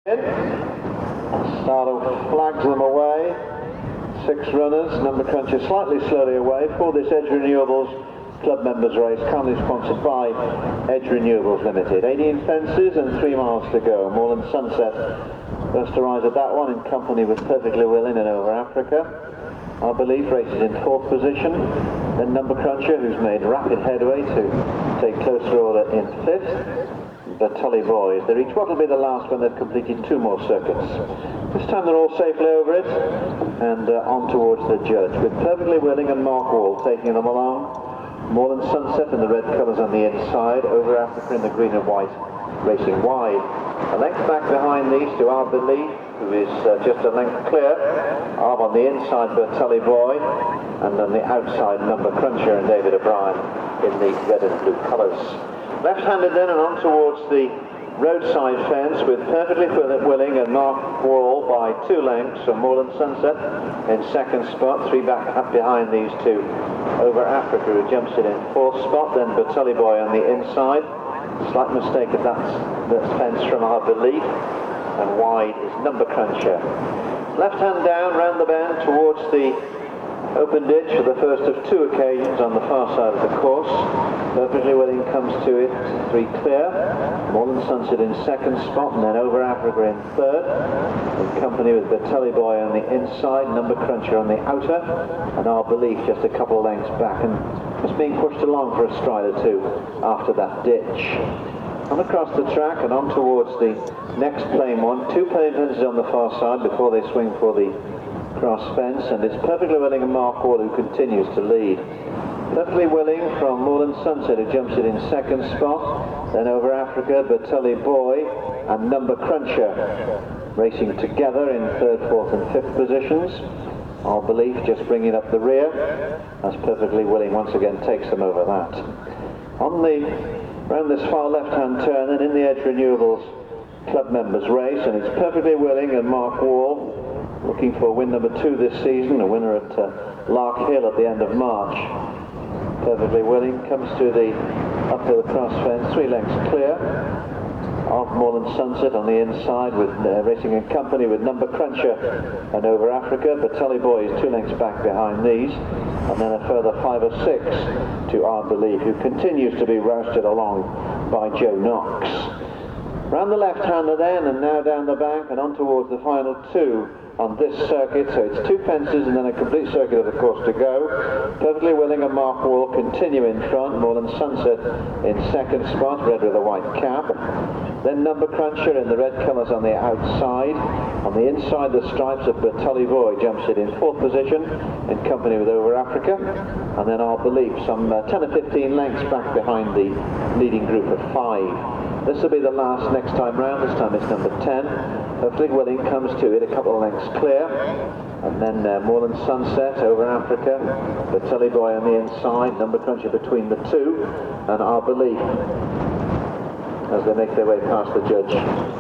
Starter flags them away. 6 runners, Number Cruncher slightly slowly away for this Edge Renewables Club Members race, kindly sponsored by Edge Renewables Limited. 18 fences and 3 miles to go. Moorland Sunset first to rise at that one in company with Perfectly Willing and Over Africa. Our Belief races in 4th position. Then Number Cruncher, who's made rapid headway to take closer order in 5th. The Tully Boys. They're each what will be the last when they've completed 2 more circuits. This time they're all safely over it and on towards the judge, with Perfectly Willing and Mark Wall taking them along. Moorland Sunset in the red colours on the inside, Over Africa in the green and white, racing wide. A length back behind these to Our Belief, who is just a length clear. Arb on the inside, Tully Boy, and on the outside, Number Cruncher and David O'Brien in the red and blue colours. Left-handed then and on towards the roadside fence with Perfectly Willing and Mark Wall by 2 lengths from Moorland Sunset in 2nd spot, 3 back up behind these 2. Over Africa, who jumps it in 4th spot, then Tully Boy on the inside. Slight mistake of that fence from Our Belief, and wide is Number Cruncher. Left hand down round the bend towards the open ditch for the first of 2 occasions on the far side of the course. Perfectly Willing comes to it, 3 clear. Moorland Sunset in 2nd spot, and then Over Africa in 3rd. In company with Tully Boy on the inside, Number Cruncher on the outer, and Our Belief just a couple of lengths back and just being pushed along for a stride or 2 after that ditch. On across the track and on towards the next plain one. 2 plain fences on the far side before they swing for the cross fence, and it's Perfectly Willing and Mark Wall who continues to lead. Perfectly Willing from Moorland Sunset, who jumps it in 2nd spot, then Over Africa, Tully Boy and Number Cruncher racing together in 3rd, 4th and 5th positions. Our Belief just bringing up the rear as Perfectly Willing once again takes them over that. Round this far left-hand turn and in the Edge Renewables Club Members race, and it's Perfectly Willing and Mark Wall looking for win number 2 this season, a winner at Lark Hill at the end of March. Perfectly Willing comes to the uphill cross fence, 3 lengths clear of Moorland Sunset on the inside, with racing in company with Number Cruncher and Over Africa. Tully Boy is 2 lengths back behind these, and then a further 5 or 6 to Our Belief, who continues to be rousted along by Joe Knox. Round the left-hander then, and now down the bank and on towards the final 2 on this circuit, so it's 2 fences and then a complete circuit of the course to go. Perfectly Willing and Mark Wall continue in front, Moorland Sunset in 2nd spot, red with a white cap. Then Number Cruncher in the red colours on the outside. On the inside, the stripes of Tully Boy jumps it in 4th position in company with Over Africa. And then Our Belief some 10 or 15 lengths back behind the leading group of 5. This will be the last next time round. This time it's number 10. Perfectly Willing comes to it a couple of lengths clear, and then Moorland Sunset, Over Africa, Tully Boy on the inside, Number Cruncher between the 2, and Our Belief as they make their way past the judge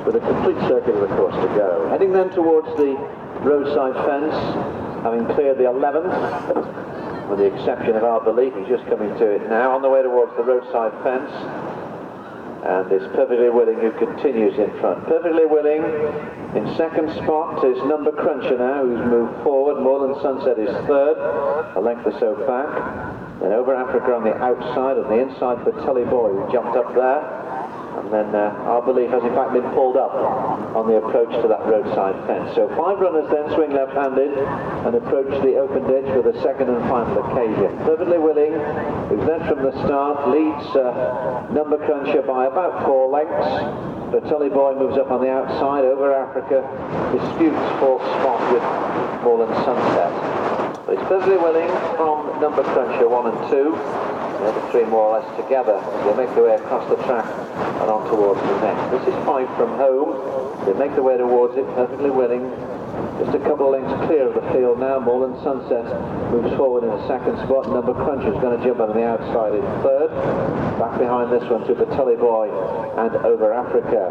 with a complete circuit of the course to go. Heading then towards the roadside fence, having cleared the 11th, with the exception of Our Belief, who's just coming to it now, on the way towards the roadside fence. And it's Perfectly Willing who continues in front. Perfectly Willing in 2nd spot is Number Cruncher now, who's moved forward. Moorland Sunset is 3rd, a length or so back. Then Over Africa on the outside, and the inside for Tully Boy, who jumped up there. And then Our Belief has in fact been pulled up on the approach to that roadside fence. So 5 runners then swing left-handed and approach the open ditch for the 2nd and final occasion. Perfectly Willing, who's led from the start, leads Number Cruncher by about 4 lengths. Tully Boy moves up on the outside. Over Africa disputes 4th spot with Moorland Sunset. But it's Perfectly Willing from Number Cruncher 1 and 2. The 3 more or less together. They make their way across the track and on towards the next. This is 5 from home. They make their way towards it, Perfectly Willing Just a couple of lengths clear of the field now. Moreland Sunset moves forward in a second spot. Number Cruncher is going to jump on the outside in third. Back behind this one to Tully Boy and Over Africa.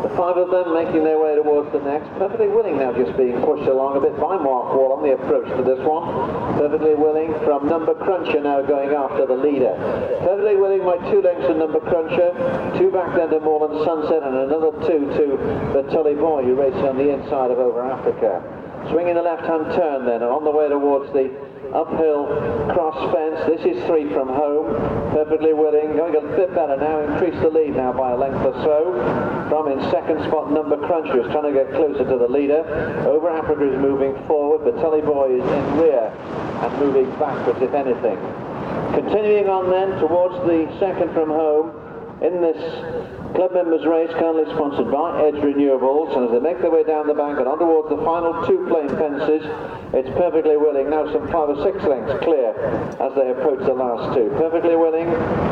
The five of them making their way towards the next. Perfectly Willing now just being pushed along a bit by Mark Wall on the approach to this one. Perfectly Willing from Number Cruncher now going after the leader. Perfectly Willing by 2 lengths to Number Cruncher. 2 back then to Moreland Sunset and another 2 to Tully Boy, who racing on the inside of Over Africa. Swinging the left-hand turn then, on the way towards the uphill cross fence. This is 3 from home. Perfectly Willing, going a bit better now, increase the lead now by a length or so. From in second spot, Number Cruncher is trying to get closer to the leader. Over Africa is moving forward, but Tully Boy is in rear and moving backwards if anything. Continuing on then towards the second from home in this club members race, currently sponsored by Edge Renewables, and as they make their way down the bank and on towards the final 2 plain fences, it's Perfectly Willing now some 5 or 6 lengths clear as they approach the last 2. Perfectly Willing,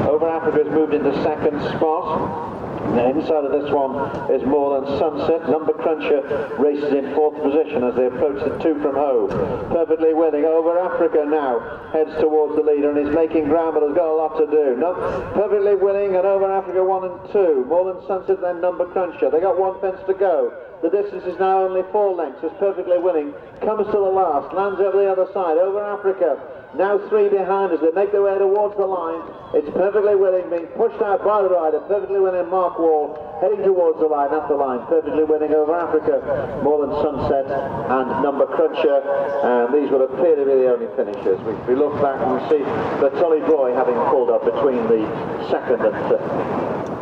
Over Africa has moved into second spot. Now inside of this one is Moreland Sunset. Number Cruncher races in 4th position as they approach the 2 from home. Perfectly Willing, Over Africa now heads towards the leader and is making ground, but has got a lot to do. No, Perfectly Willing and Over Africa 1 and 2. Moreland Sunset then Number Cruncher. They got 1 fence to go. The distance is now only 4 lengths as Perfectly Willing comes to the last, lands over the other side. Over Africa now 3 behind as they make their way towards the line. It's Perfectly Willing being pushed out by the rider. Perfectly Willing, Mark Wall heading towards the line, up the line. Perfectly Willing, Over Africa, Moreland Sunset and Number Cruncher. And these will appear to be the only finishers. We look back and we see the Tully Boy having pulled up between the second and third.